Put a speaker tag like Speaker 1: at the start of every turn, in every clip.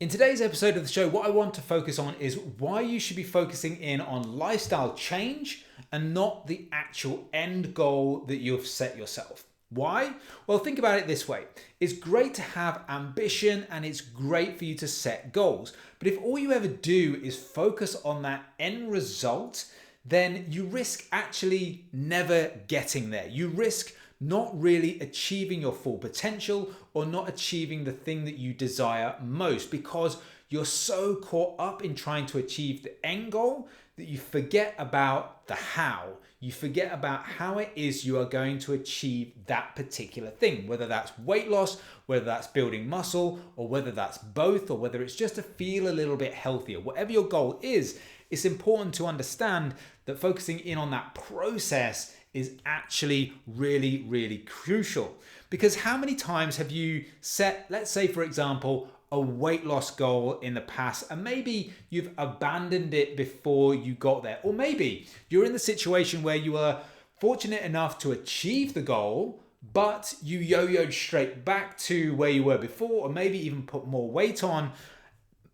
Speaker 1: In today's episode of the show, what I want to focus on is why you should be focusing in on lifestyle change and not the actual end goal that you've set yourself. Why? Well, think about it this way. It's great to have ambition and it's great for you to set goals. But if all you ever do is focus on that end result, then you risk actually never getting there. You risk not really achieving your full potential or not achieving the thing that you desire most because you're so caught up in trying to achieve the end goal that you forget about the how. You forget about how it is you are going to achieve that particular thing, whether that's weight loss, whether that's building muscle, or whether that's both, or whether it's just to feel a little bit healthier. Whatever your goal is, it's important to understand that focusing in on that process is actually really, really crucial. Because how many times have you set, let's say for example, a weight loss goal in the past and maybe you've abandoned it before you got there? Or maybe you're in the situation where you were fortunate enough to achieve the goal, but you yo-yoed straight back to where you were before, or maybe even put more weight on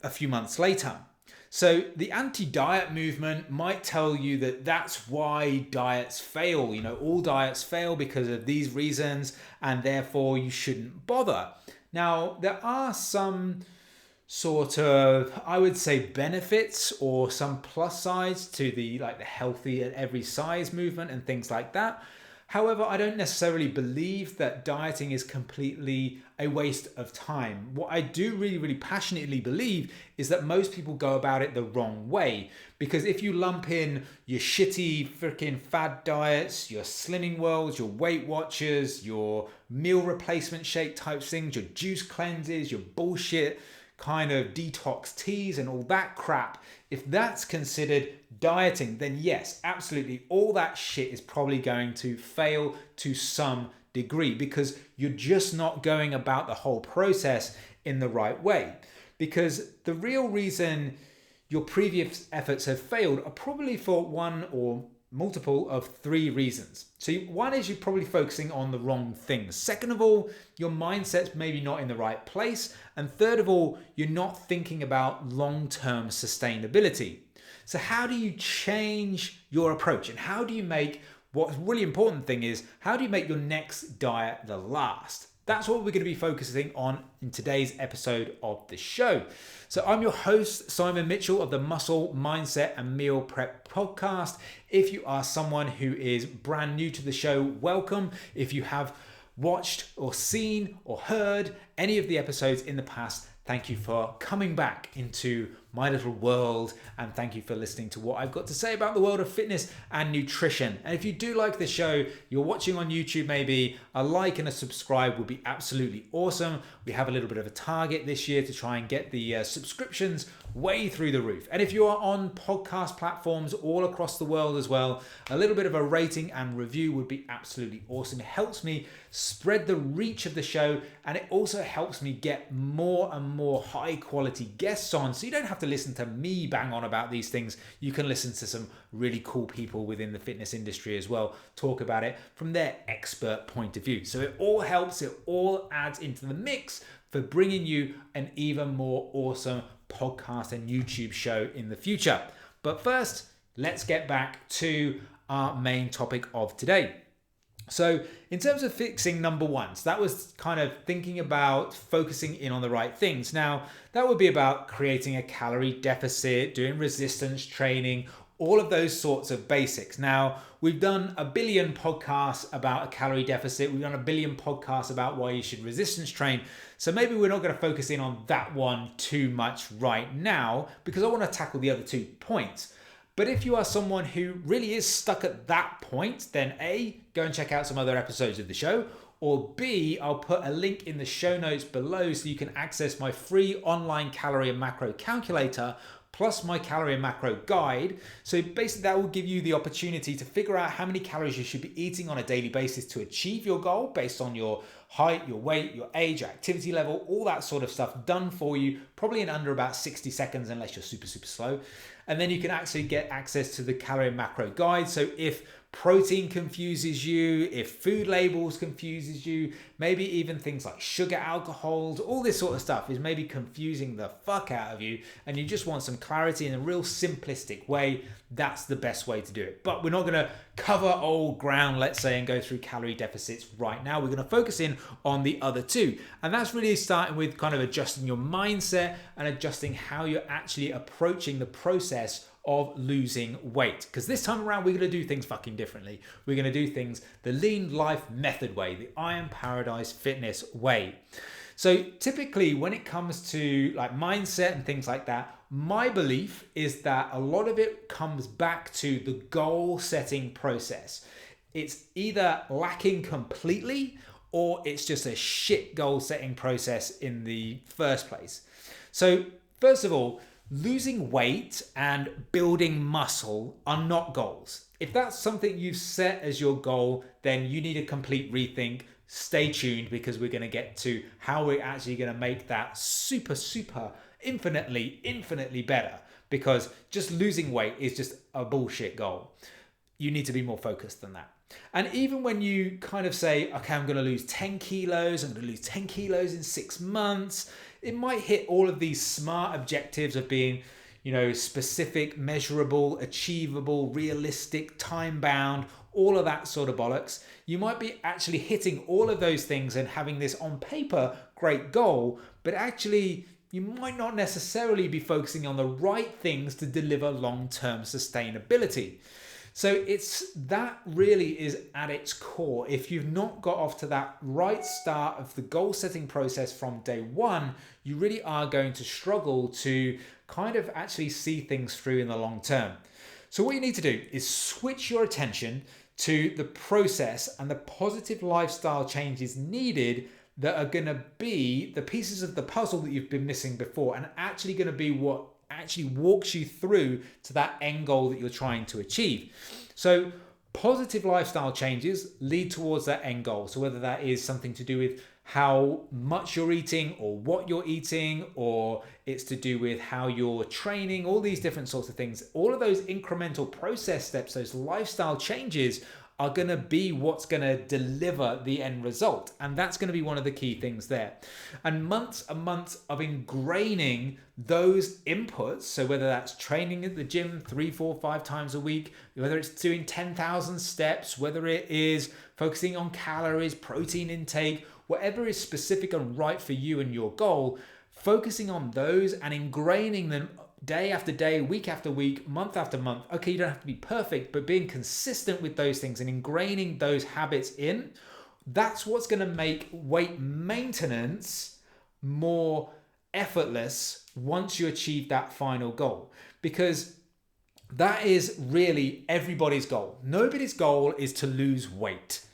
Speaker 1: a few months later. So the anti-diet movement might tell you that that's why diets fail. You know, all diets fail because of these reasons and therefore you shouldn't bother. Now, there are some sort of, I would say, benefits or some plus sides to the healthy at every size movement and things like that. However, I don't necessarily believe that dieting is completely a waste of time. What I do really passionately believe is that most people go about it the wrong way. Because if you lump in your shitty freaking fad diets, your Slimming Worlds, your Weight Watchers, your meal replacement shake type things, your juice cleanses, your bullshit kind of detox teas and all that crap, if that's considered dieting, then yes, absolutely, all that shit is probably going to fail to some degree because you're just not going about the whole process in the right way. Because the real reason your previous efforts have failed are probably for one or multiple of three reasons. So one is you're probably focusing on the wrong things. Second of all, your mindset's maybe not in the right place. And third of all, you're not thinking about long-term sustainability. So how do you change your approach? And how do you make, what's really important thing is, how do you make your next diet the last? That's what we're going to be focusing on in today's episode of the show. So I'm your host, Simon Mitchell of the Muscle, Mindset and Meal Prep podcast. If you are someone who is brand new to the show, welcome. If you have watched or seen or heard any of the episodes in the past, thank you for coming back into my little world and thank you for listening to what I've got to say about the world of fitness and nutrition. And if you do like the show, you're watching on YouTube maybe, a like and a subscribe would be absolutely awesome. We have a little bit of a target this year to try and get the subscriptions way through the roof. And if you are on podcast platforms all across the world as well, a little bit of a rating and review would be absolutely awesome. It helps me spread the reach of the show and it also helps me get more and more high quality guests on, so you don't have to listen to me bang on about these things. You can listen to some really cool people within the fitness industry as well talk about it from their expert point of view. So it all helps, it all adds into the mix for bringing you an even more awesome podcast and YouTube show in the future. But first, let's get back to our main topic of today. So in terms of fixing number one, so that was kind of thinking about focusing in on the right things. Now, that would be about creating a calorie deficit, doing resistance training, all of those sorts of basics. Now, we've done a billion podcasts about a calorie deficit. We've done a billion podcasts about why you should resistance train. So maybe we're not going to focus in on that one too much right now because I want to tackle the other 2 points. But if you are someone who really is stuck at that point, then A, go and check out some other episodes of the show, or B, I'll put a link in the show notes below so you can access my free online calorie and macro calculator plus my calorie and macro guide. So basically that will give you the opportunity to figure out how many calories you should be eating on a daily basis to achieve your goal based on your height, your weight, your age, your activity level, all that sort of stuff done for you, probably in under about 60 seconds, unless you're super, super slow. And then you can actually get access to the calorie and macro guide. So if protein confuses you, if food labels confuses you, maybe even things like sugar, alcohols, all this sort of stuff is maybe confusing the fuck out of you, and you just want some clarity in a real simplistic way, that's the best way to do it. But we're not going to cover old ground, let's say, and go through calorie deficits right now. We're going to focus in on the other two. And that's really starting with kind of adjusting your mindset and adjusting how you're actually approaching the process of losing weight. Because this time around, we're going to do things fucking differently. We're going to do things the Lean Life Method way, the I Am Paradise Fitness way. So typically when it comes to like mindset and things like that, my belief is that a lot of it comes back to the goal setting process. It's either lacking completely or it's just a shit goal setting process in the first place. So first of all, losing weight and building muscle are not goals. If that's something you've set as your goal, then you need a complete rethink. Stay tuned, because we're going to get to how we're actually going to make that super, super infinitely better, because just losing weight is just a bullshit goal. You need to be more focused than that. And even when you kind of say, okay, I'm going to lose 10 kilos, I'm going to lose 10 kilos in 6 months, it might hit all of these smart objectives of being, specific, measurable, achievable, realistic, time-bound, all of that sort of bollocks. You might be actually hitting all of those things and having this on paper great goal, but actually you might not necessarily be focusing on the right things to deliver long-term sustainability. So it's that really is at its core. If you've not got off to that right start of the goal setting process from day one, you really are going to struggle to kind of actually see things through in the long term. So what you need to do is switch your attention to the process and the positive lifestyle changes needed that are going to be the pieces of the puzzle that you've been missing before, and actually going to be what actually walks you through to that end goal that you're trying to achieve. So positive lifestyle changes lead towards that end goal. So whether that is something to do with how much you're eating or what you're eating, or it's to do with how you're training, all these different sorts of things, all of those incremental process steps, those lifestyle changes are going to be what's going to deliver the end result. And that's going to be one of the key things there. And months and months of ingraining those inputs, so whether that's training at the gym 3, 4, 5 times a week, whether it's doing 10,000 steps, whether it is focusing on calories, protein intake, whatever is specific and right for you and your goal, focusing on those and ingraining them day after day, week after week, month after month. Okay, you don't have to be perfect, but being consistent with those things and ingraining those habits in, that's what's going to make weight maintenance more effortless once you achieve that final goal. Because that is really everybody's goal. Nobody's goal is to lose weight,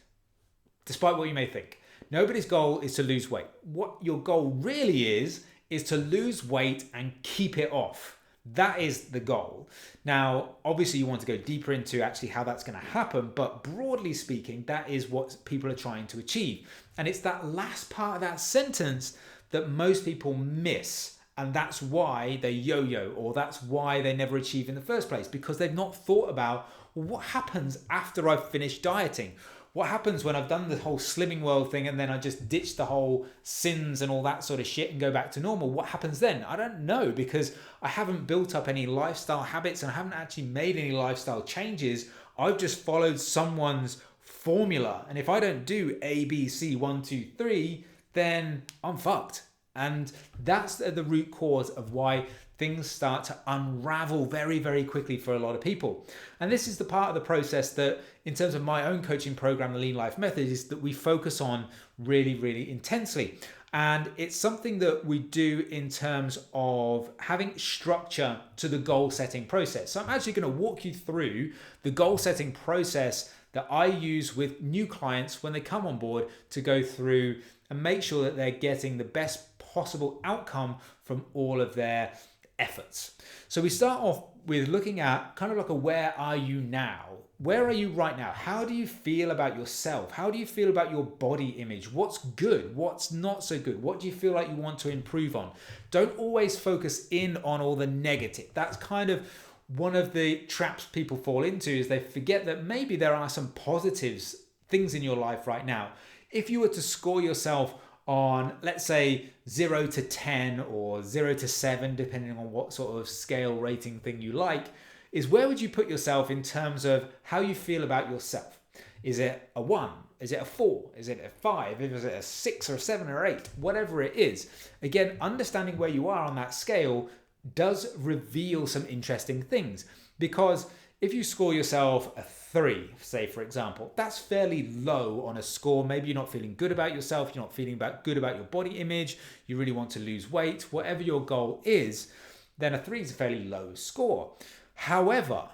Speaker 1: despite what you may think. Nobody's goal is to lose weight. What your goal really is to lose weight and keep it off. That is the goal. Now, obviously you want to go deeper into actually how that's going to happen, but broadly speaking, that is what people are trying to achieve. And it's that last part of that sentence that most people miss. And that's why they yo-yo, or that's why they never achieve in the first place, because they've not thought about, well, what happens after I've finished dieting? What happens when I've done the whole Slimming World thing and then I just ditch the whole sins and all that sort of shit and go back to normal? What happens then? I don't know, because I haven't built up any lifestyle habits and I haven't actually made any lifestyle changes. I've just followed someone's formula. And if I don't do A, B, C, 1, 2, 3, then I'm fucked. And that's the root cause of why things start to unravel very, very quickly for a lot of people. And this is the part of the process that, in terms of my own coaching program, the Lean Life Method, is that we focus on really, really intensely. And it's something that we do in terms of having structure to the goal setting process. So I'm actually going to walk you through the goal setting process that I use with new clients when they come on board, to go through and make sure that they're getting the best possible outcome from all of their efforts. So we start off with looking at kind of like a where are you now? Where are you right now? How do you feel about yourself? How do you feel about your body image? What's good? What's not so good? What do you feel like you want to improve on? Don't always focus in on all the negative. That's kind of one of the traps people fall into, is they forget that maybe there are some positives, things in your life right now. If you were to score yourself on, let's say, 0 to 10 or 0 to 7, depending on what sort of scale rating thing you like, is where would you put yourself in terms of how you feel about yourself? Is it a 1? Is it a 4? Is it a 5? Is it a 6 or a 7 or 8? Whatever it is. Again, understanding where you are on that scale does reveal some interesting things, because if you score yourself a 3, say for example, that's fairly low on a score. Maybe you're not feeling good about yourself, you're not feeling good about your body image, you really want to lose weight, whatever your goal is, then a 3 is a fairly low score. However,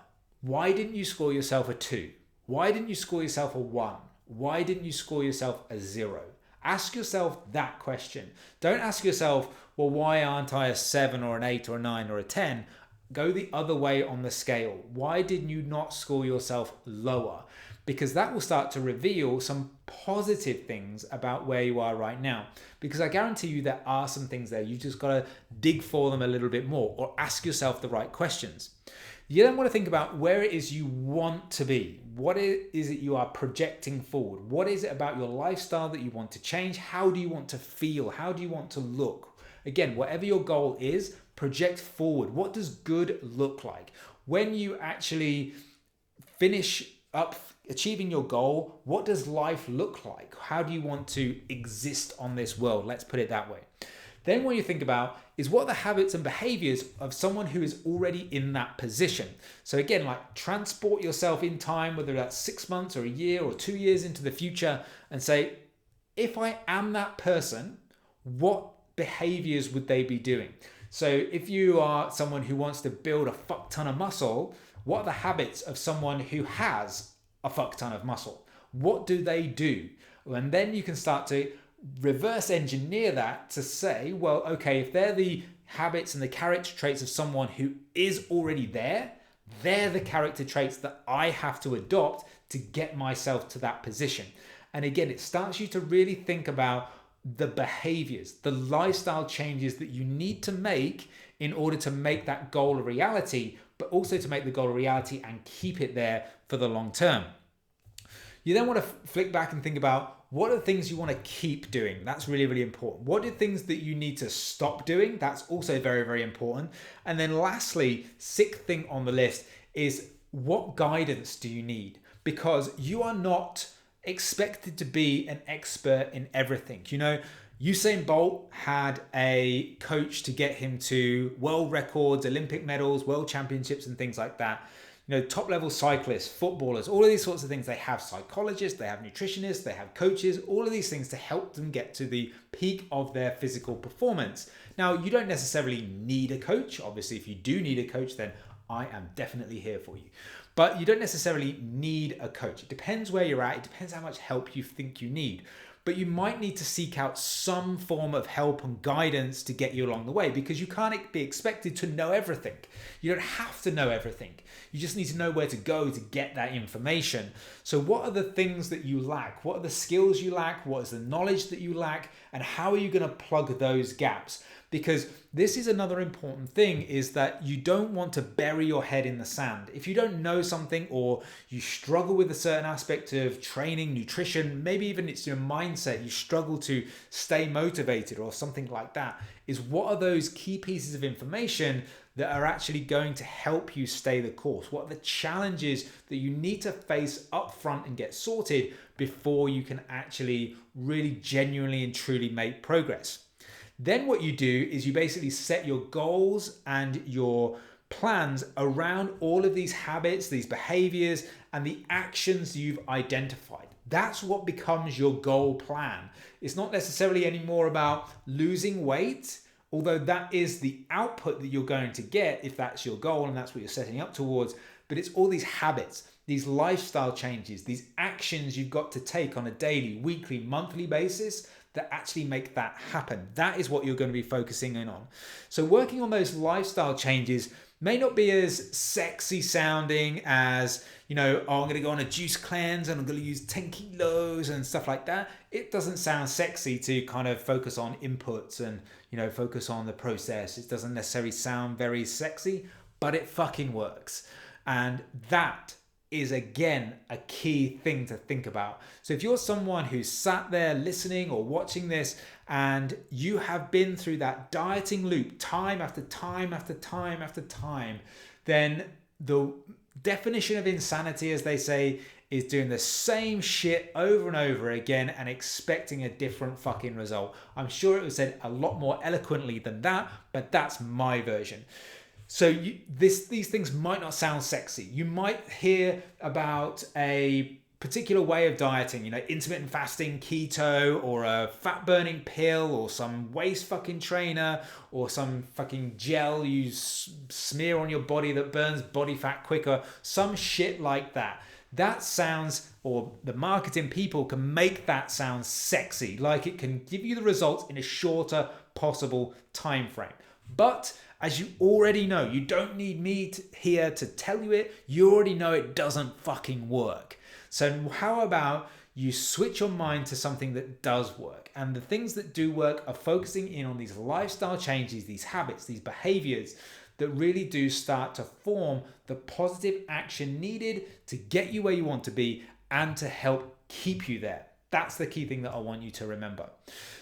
Speaker 1: why didn't you score yourself a 2? Why didn't you score yourself a 1? Why didn't you score yourself a 0? Ask yourself that question. Don't ask yourself, well, why aren't I a 7 or an 8 or a 9 or a 10? Go the other way on the scale. Why did you not score yourself lower? Because that will start to reveal some positive things about where you are right now. Because I guarantee you there are some things there. You've just got to dig for them a little bit more, or ask yourself the right questions. You then want to think about where it is you want to be. What is it you are projecting forward? What is it about your lifestyle that you want to change? How do you want to feel? How do you want to look? Again, whatever your goal is, project forward. What does good look like? When you actually finish up achieving your goal, what does life look like? How do you want to exist on this world? Let's put it that way. Then what you think about is what are the habits and behaviors of someone who is already in that position. So again, like transport yourself in time, whether that's 6 months or a year or 2 years into the future, and say, if I am that person, what behaviors would they be doing? So if you are someone who wants to build a fuck ton of muscle, what are the habits of someone who has a fuck ton of muscle? What do they do? And then you can start to reverse engineer that to say, well, okay, if they're the habits and the character traits of someone who is already there, they're the character traits that I have to adopt to get myself to that position. And again, it starts you to really think about the behaviors, the lifestyle changes that you need to make in order to make that goal a reality, but also to make the goal a reality and keep it there for the long term. You then want to flick back and think about what are the things you want to keep doing. That's really, really important. What are things that you need to stop doing? That's also very, very important. And then lastly, sixth thing on the list is what guidance do you need? Because you are not expected to be an expert in everything. You know, Usain Bolt had a coach to get him to world records, Olympic medals, world championships, and things like that. You know, top level cyclists, footballers, all of these sorts of things. They have psychologists, they have nutritionists, they have coaches, all of these things to help them get to the peak of their physical performance. Now, you don't necessarily need a coach. Obviously, if you do need a coach, then I am definitely here for you. But you don't necessarily need a coach. It depends where you're at. It depends how much help you think you need. But you might need to seek out some form of help and guidance to get you along the way, because you can't be expected to know everything. You don't have to know everything. You just need to know where to go to get that information. So what are the things that you lack? What are the skills you lack? What is the knowledge that you lack? And how are you going to plug those gaps? Because this is another important thing, is that you don't want to bury your head in the sand. If you don't know something, or you struggle with a certain aspect of training, nutrition, maybe even it's your mindset, you struggle to stay motivated or something like that, is what are those key pieces of information that are actually going to help you stay the course? What are the challenges that you need to face up front and get sorted before you can actually really genuinely and truly make progress? Then what you do is you basically set your goals and your plans around all of these habits, these behaviors, and the actions you've identified. That's what becomes your goal plan. It's not necessarily anymore about losing weight, although that is the output that you're going to get if that's your goal and that's what you're setting up towards. But it's all these habits, these lifestyle changes, these actions you've got to take on a daily, weekly, monthly basis that actually make that happen. That is what you're going to be focusing in on. So working on those lifestyle changes may not be as sexy sounding as, oh, I'm going to go on a juice cleanse and I'm going to use 10 kilos and stuff like that. It doesn't sound sexy to kind of focus on inputs and, focus on the process. It doesn't necessarily sound very sexy, but it fucking works. And that is, again, a key thing to think about. So if you're someone who's sat there listening or watching this and you have been through that dieting loop time after time after time after time, then the definition of insanity, as they say, is doing the same shit over and over again and expecting a different fucking result. I'm sure it was said a lot more eloquently than that, but that's my version. So these things might not sound sexy. You might hear about a particular way of dieting, intermittent fasting, keto, or a fat burning pill, or some waist fucking trainer, or some fucking gel you smear on your body that burns body fat quicker, some shit like that. That sounds, or the marketing people can make that sound sexy, like it can give you the results in a shorter possible time frame. But as you already know, you don't need me here to tell you it. You already know it doesn't fucking work. So how about you switch your mind to something that does work? And the things that do work are focusing in on these lifestyle changes, these habits, these behaviors that really do start to form the positive action needed to get you where you want to be and to help keep you there. That's the key thing that I want you to remember.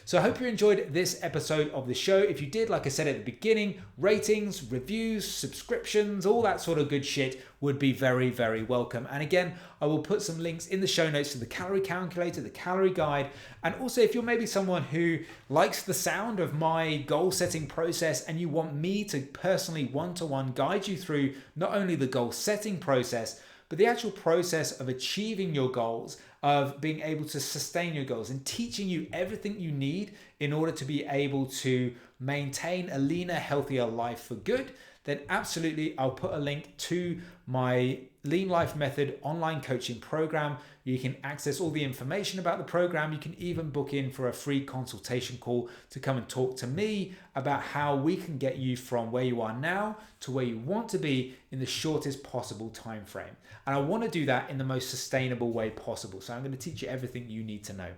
Speaker 1: So I hope you enjoyed this episode of the show. If you did, like I said at the beginning, ratings, reviews, subscriptions, all that sort of good shit would be very, very welcome. And again, I will put some links in the show notes to the calorie calculator, the calorie guide. And also, if you're maybe someone who likes the sound of my goal setting process and you want me to personally one-to-one guide you through not only the goal setting process, but the actual process of achieving your goals, of being able to sustain your goals and teaching you everything you need in order to be able to maintain a leaner, healthier life for good, then absolutely I'll put a link to my Lean Life Method online coaching program. You can access all the information about the program. You can even book in for a free consultation call to come and talk to me about how we can get you from where you are now to where you want to be in the shortest possible time frame. And I want to do that in the most sustainable way possible. So I'm going to teach you everything you need to know.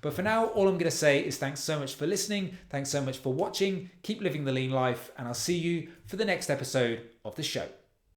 Speaker 1: But for now, all I'm going to say is thanks so much for listening. Thanks so much for watching. Keep living the lean life, and I'll see you for the next episode of the show.